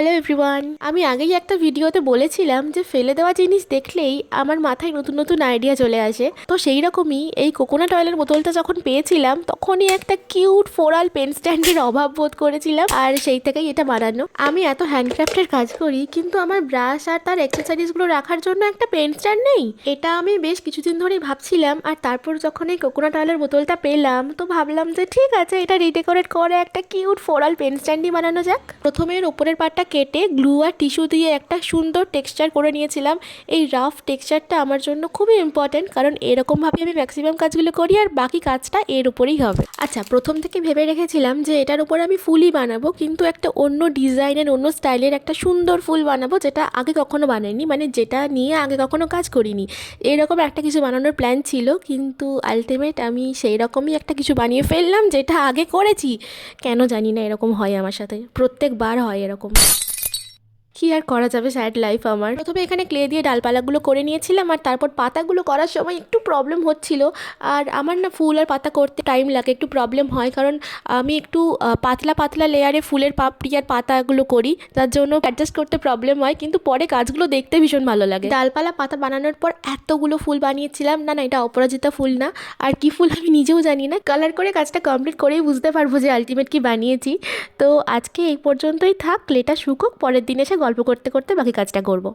Hello everyone, আমি আগেই একটা ভিডিওতে বলেছিলাম যে ফেলে দেওয়া জিনিস দেখলেই আমার মাথায় নতুন নতুন আইডিয়া চলে আসে। তো সেই রকমই এই কোকোনাট অয়েলের বোতলটা যখন পেয়েছিলাম তখনই একটা কিউট ফোরাল পেন স্ট্যান্ডের অভাব বোধ করেছিলাম, আর সেই থেকেই এটা বানানো। আমি এত হ্যান্ডক্রাফটের কাজ করি কিন্তু আমার ব্রাশ আর তার অ্যাক্সেসরিজগুলো রাখার জন্য একটা পেন স্ট্যান্ড নেই। এটা আমি বেশ কিছুদিন ধরেই ভাবছিলাম, আর তারপর যখন এই কোকোনাট অয়েলের বোতলটা পেলাম তো ভাবলাম যে ঠিক আছে, এটা রিডেকোরেট করে একটা কিউট ফোরাল পেন স্ট্যান্ডই বানানো যাক। প্রথমে এর ওপরের পার্টটা কেটে গ্লু আর টিস্যু দিয়ে একটা সুন্দর টেক্সচার করে নিয়েছিলাম। এই রাফ টেক্সচারটা আমার জন্য খুবই ইম্পর্টেন্ট, কারণ এরকমভাবে আমি ম্যাক্সিমাম কাজগুলো করি আর বাকি কাজটা এর উপরেই হবে। আচ্ছা, প্রথম থেকে ভেবে রেখেছিলাম যে এটার উপরে আমি ফুলই বানাবো, কিন্তু একটা অন্য ডিজাইনের অন্য স্টাইলের একটা সুন্দর ফুল বানাবো, যেটা আগে কখনো বানাইনি, মানে যেটা নিয়ে আগে কখনো কাজ করিনি। এরকম একটা কিছু বানানোর প্ল্যান ছিল, কিন্তু আলটিমেট আমি সেই রকমই একটা কিছু বানিয়ে ফেললাম যেটা আগে করেছি। কেন জানি না এরকম হয় আমার সাথে, প্রত্যেকবার হয় এরকম। কি আর করা যাবে, স্যাড লাইফ আমার। প্রথমে এখানে ক্লে দিয়ে ডালপালাগুলো করে নিয়েছিলাম, আর তারপর পাতাগুলো করার সময় একটু প্রবলেম হচ্ছিল। আর আমার না ফুল আর পাতা করতে টাইম লাগে, একটু প্রবলেম হয়, কারণ আমি একটু পাতলা পাতলা লেয়ারে ফুলের পাপড়ি আর পাতাগুলো করি, তার জন্য অ্যাডজাস্ট করতে প্রবলেম হয়, কিন্তু পরে কাজগুলো দেখতে ভীষণ ভালো লাগে। ডালপালা পাতা বানানোর পর এতগুলো ফুল বানিয়েছিলাম, না না এটা অপরাজিতা ফুল না, আর কি ফুল আমি নিজেও জানি না। কালার করে কাজটা কমপ্লিট করেই বুঝতে পারবো যে আলটিমেট কি বানিয়েছি। তো আজকে এই পর্যন্তই থাক, ক্লেটা শুকুক, পরের দিন এসে গল্প করতে করতে বাকি কাজটা করব।